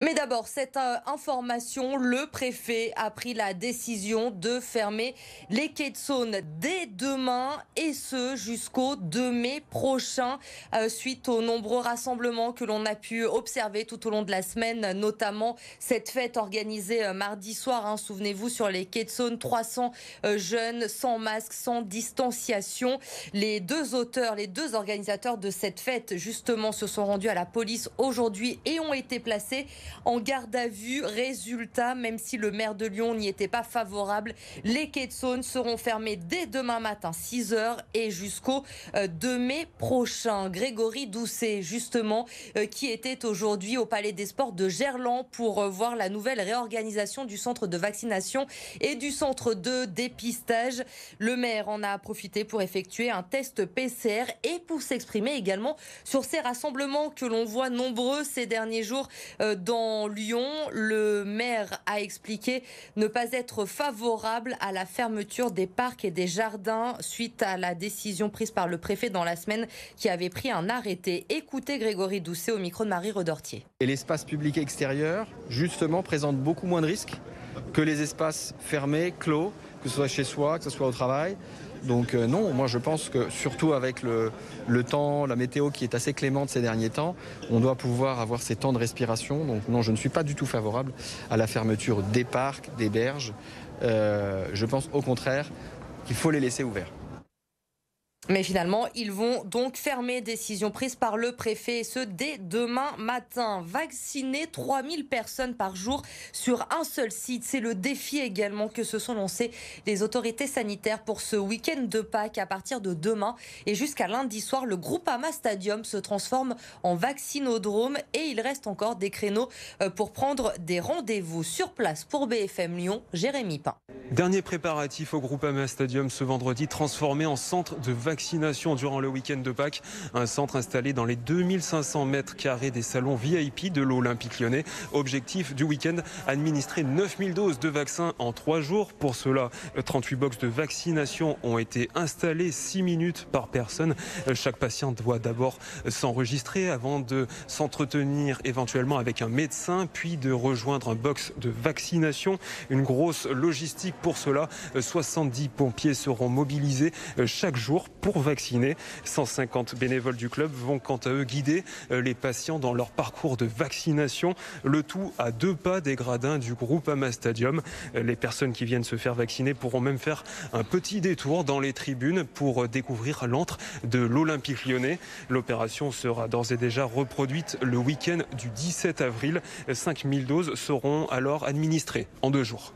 Mais d'abord, cette information, le préfet a pris la décision de fermer les quais de Saône dès demain et ce jusqu'au 2 mai prochain, suite aux nombreux rassemblements que l'on a pu observer tout au long de la semaine, notamment cette fête organisée mardi soir, hein, souvenez-vous, sur les quais de Saône, 300 jeunes sans masque, sans distanciation. Les deux auteurs, les deux organisateurs de cette fête, justement, se sont rendus à la police aujourd'hui et ont été placés en garde à vue. Résultat, même si le maire de Lyon n'y était pas favorable, les quais de Saône seront fermés dès demain matin 6 h et jusqu'au 2 mai prochain. Grégory Doucet, justement, qui était aujourd'hui au Palais des Sports de Gerland pour voir la nouvelle réorganisation du centre de vaccination et du centre de dépistage. Le maire en a profité pour effectuer un test PCR et pour s'exprimer également sur ces rassemblements que l'on voit nombreux ces derniers jours dans Lyon. Le maire a expliqué ne pas être favorable à la fermeture des parcs et des jardins suite à la décision prise par le préfet dans la semaine qui avait pris un arrêté. Écoutez Grégory Doucet au micro de Marie Redortier. Et l'espace public extérieur, justement, présente beaucoup moins de risques que les espaces fermés, clos, que ce soit chez soi, que ce soit au travail. Donc non, moi je pense que surtout avec le temps, la météo qui est assez clémente ces derniers temps, on doit pouvoir avoir ces temps de respiration. Donc non, je ne suis pas du tout favorable à la fermeture des parcs, des berges. Je pense au contraire qu'il faut les laisser ouverts. Mais finalement, ils vont donc fermer, décision prise par le préfet, et ce dès demain matin. Vacciner 3000 personnes par jour sur un seul site, c'est le défi également que se sont lancés les autorités sanitaires pour ce week-end de Pâques. À partir de demain et jusqu'à lundi soir, le Groupama Stadium se transforme en vaccinodrome et il reste encore des créneaux pour prendre des rendez-vous sur place. Pour BFM Lyon, Jérémy Pain. Dernier préparatif au Groupama Stadium ce vendredi, transformé en centre de vaccination durant le week-end de Pâques. Un centre installé dans les 2500 mètres carrés des salons VIP de l'Olympique Lyonnais. Objectif du week-end, administrer 9000 doses de vaccins en 3 jours. Pour cela, 38 box de vaccination ont été installées, 6 minutes par personne. Chaque patient doit d'abord s'enregistrer avant de s'entretenir éventuellement avec un médecin, puis de rejoindre un box de vaccination. Une grosse logistique pour cela. 70 pompiers seront mobilisés chaque jour pour vacciner. 150 bénévoles du club vont quant à eux guider les patients dans leur parcours de vaccination. Le tout à 2 pas des gradins du Groupama Stadium. Les personnes qui viennent se faire vacciner pourront même faire un petit détour dans les tribunes pour découvrir l'antre de l'Olympique Lyonnais. L'opération sera d'ores et déjà reproduite le week-end du 17 avril. 5000 doses seront alors administrées en 2 jours.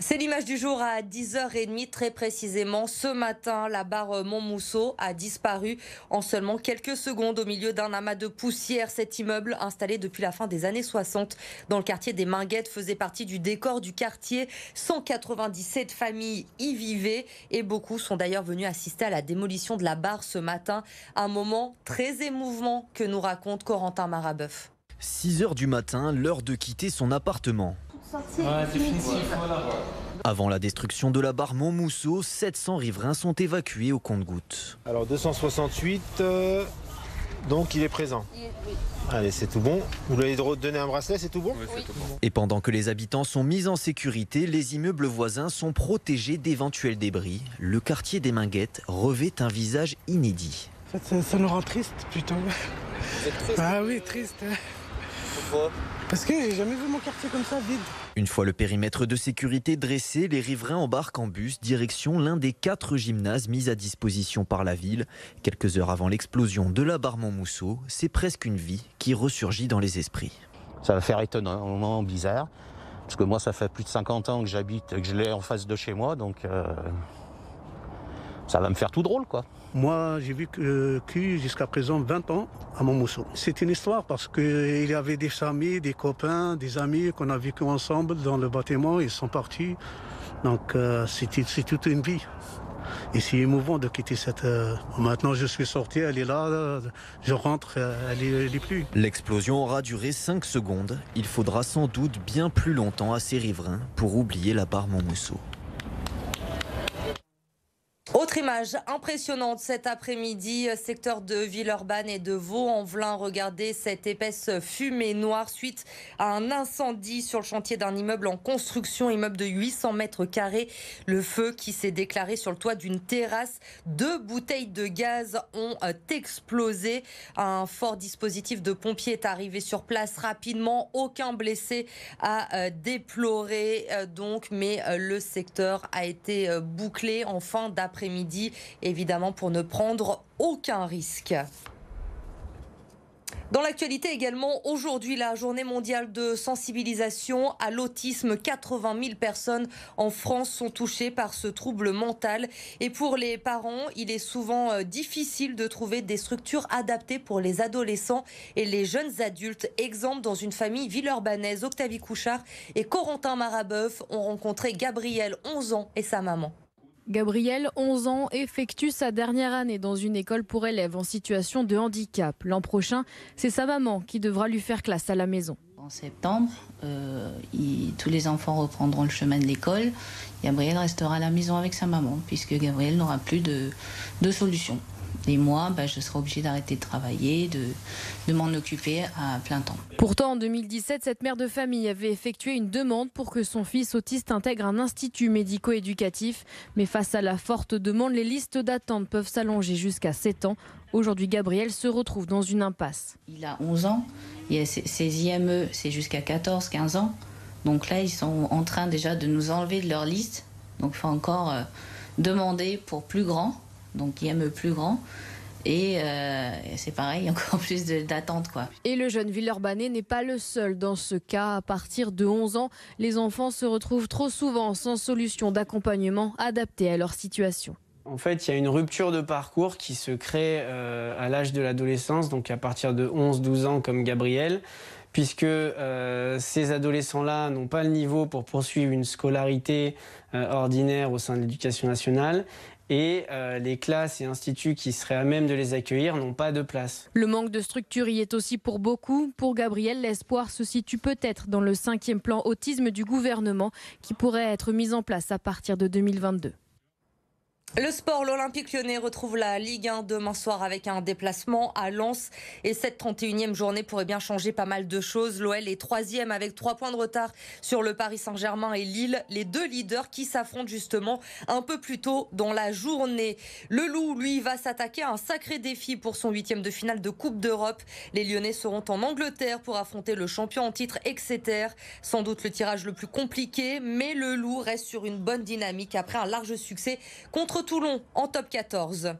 C'est l'image du jour à 10h30, très précisément. Ce matin, la barre Montmousseau a disparu en seulement quelques secondes au milieu d'un amas de poussière. Cet immeuble, installé depuis la fin des années 60 dans le quartier des Minguettes, faisait partie du décor du quartier. 197 familles y vivaient et beaucoup sont d'ailleurs venus assister à la démolition de la barre ce matin. Un moment très émouvant que nous raconte Corentin Marabeuf. 6 h du matin, l'heure de quitter son appartement. Avant la destruction de la barre Montmousseau, 700 riverains sont évacués au compte-gouttes. Alors 268, donc il est présent. Allez, c'est tout bon. Vous lui avez donné un bracelet, c'est tout bon? Oui, c'est tout bon. Et pendant que les habitants sont mis en sécurité, les immeubles voisins sont protégés d'éventuels débris. Le quartier des Minguettes revêt un visage inédit. Ça nous rend triste, putain. Ah oui, triste. Pourquoi? Parce que j'ai jamais vu mon quartier comme ça, vide. Une fois le périmètre de sécurité dressé, les riverains embarquent en bus direction l'un des 4 gymnases mis à disposition par la ville. Quelques heures avant l'explosion de la barre Montmousseau, c'est presque une vie qui ressurgit dans les esprits. Ça va faire étonnamment bizarre, parce que moi ça fait plus de 50 ans que j'habite, que je l'ai en face de chez moi, donc ça va me faire tout drôle quoi. Moi, j'ai vécu jusqu'à présent 20 ans à Montmousseau. C'est une histoire parce qu'il y avait des familles, des copains, des amis qu'on a vécu ensemble dans le bâtiment. Ils sont partis. Donc, c'est toute une vie. Et c'est émouvant de quitter cette... Maintenant, je suis sorti, elle est là, je rentre, elle est plus. L'explosion aura duré 5 secondes. Il faudra sans doute bien plus longtemps à ces riverains pour oublier la barre Montmousseau. Autre image. images impressionnantes cet après-midi, secteur de Villeurbanne et de Vaux-en-Velin. Regardez cette épaisse fumée noire suite à un incendie sur le chantier d'un immeuble en construction, immeuble de 800 mètres carrés. Le feu qui s'est déclaré sur le toit d'une terrasse. 2 bouteilles de gaz ont explosé. Un fort dispositif de pompiers est arrivé sur place rapidement. Aucun blessé à déplorer mais le secteur a été bouclé en fin d'après-midi, évidemment pour ne prendre aucun risque. Dans l'actualité également, aujourd'hui, la journée mondiale de sensibilisation à l'autisme. 80 000 personnes en France sont touchées par ce trouble mental. Et pour les parents, il est souvent difficile de trouver des structures adaptées pour les adolescents et les jeunes adultes. Exemple, dans une famille villeurbanaise, Octavie Couchard et Corentin Marabeuf ont rencontré Gabriel, 11 ans, et sa maman. Gabriel, 11 ans, effectue sa dernière année dans une école pour élèves en situation de handicap. L'an prochain, c'est sa maman qui devra lui faire classe à la maison. En septembre, tous les enfants reprendront le chemin de l'école. Gabriel restera à la maison avec sa maman, puisque Gabriel n'aura plus de solution. Et moi, je serai obligée d'arrêter de travailler, de m'en occuper à plein temps. Pourtant, en 2017, cette mère de famille avait effectué une demande pour que son fils autiste intègre un institut médico-éducatif. Mais face à la forte demande, les listes d'attente peuvent s'allonger jusqu'à 7 ans. Aujourd'hui, Gabriel se retrouve dans une impasse. Il a 11 ans, ses IME, c'est jusqu'à 14-15 ans. Donc là, ils sont en train déjà de nous enlever de leur liste. Donc il faut encore demander pour plus grand. Donc IME plus grand et c'est pareil, encore plus d'attente quoi. Et le jeune Villeurbanais n'est pas le seul dans ce cas. À partir de 11 ans, les enfants se retrouvent trop souvent sans solution d'accompagnement adaptée à leur situation. En fait, il y a une rupture de parcours qui se crée à l'âge de l'adolescence, donc à partir de 11-12 ans comme Gabriel, puisque ces adolescents-là n'ont pas le niveau pour poursuivre une scolarité ordinaire au sein de l'éducation nationale. Et les classes et instituts qui seraient à même de les accueillir n'ont pas de place. Le manque de structure y est aussi pour beaucoup. Pour Gabriel, l'espoir se situe peut-être dans le 5e plan autisme du gouvernement qui pourrait être mis en place à partir de 2022. Le sport, l'Olympique Lyonnais retrouve la Ligue 1 demain soir avec un déplacement à Lens. Et cette 31e journée pourrait bien changer pas mal de choses. L'OL est 3e avec 3 points de retard sur le Paris Saint-Germain et Lille. Les 2 leaders qui s'affrontent justement un peu plus tôt dans la journée. Le Loup, lui, va s'attaquer à un sacré défi pour son 8e de finale de Coupe d'Europe. Les Lyonnais seront en Angleterre pour affronter le champion en titre Exeter. Sans doute le tirage le plus compliqué, mais le Loup reste sur une bonne dynamique après un large succès contre Toulon en top 14.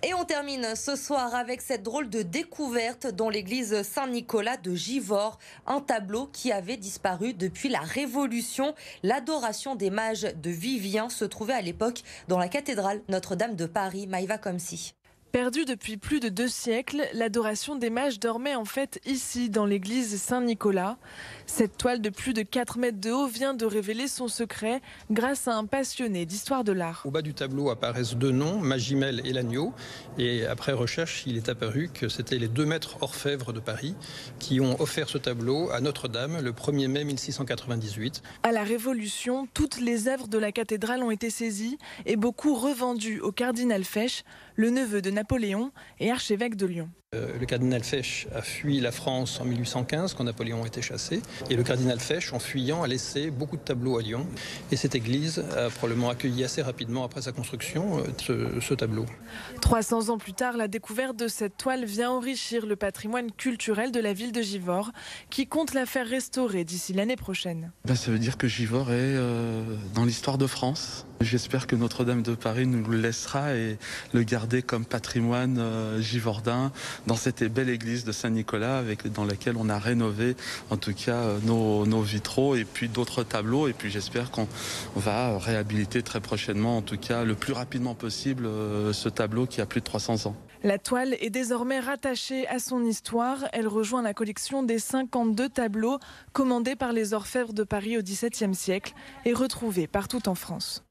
Et on termine ce soir avec cette drôle de découverte dans l'église Saint-Nicolas de Givors. Un tableau qui avait disparu depuis la Révolution. L'adoration des mages de Vivien se trouvait à l'époque dans la cathédrale Notre-Dame de Paris. Maïva Komsi. Perdue depuis plus de 2 siècles, l'adoration des mages dormait en fait ici, dans l'église Saint-Nicolas. Cette toile de plus de 4 mètres de haut vient de révéler son secret grâce à un passionné d'histoire de l'art. Au bas du tableau apparaissent 2 noms, Magimel et l'agneau. Et après recherche, il est apparu que c'était les 2 maîtres orfèvres de Paris qui ont offert ce tableau à Notre-Dame le 1er mai 1698. À la Révolution, toutes les œuvres de la cathédrale ont été saisies et beaucoup revendues au cardinal Fesch, le neveu de Napoléon et archevêque de Lyon. Le cardinal Fesch a fui la France en 1815 quand Napoléon était chassé. Et le cardinal Fesch, en fuyant, a laissé beaucoup de tableaux à Lyon. Et cette église a probablement accueilli assez rapidement après sa construction ce tableau. 300 ans plus tard, la découverte de cette toile vient enrichir le patrimoine culturel de la ville de Givors, qui compte la faire restaurer d'ici l'année prochaine. Ça veut dire que Givors est dans l'histoire de France. J'espère que Notre-Dame de Paris nous le laissera et le garder comme patrimoine givordin dans cette belle église de Saint-Nicolas dans laquelle on a rénové en tout cas nos vitraux et puis d'autres tableaux. Et puis j'espère qu'on va réhabiliter très prochainement, en tout cas le plus rapidement possible, ce tableau qui a plus de 300 ans. La toile est désormais rattachée à son histoire. Elle rejoint la collection des 52 tableaux commandés par les orfèvres de Paris au XVIIe siècle et retrouvés partout en France.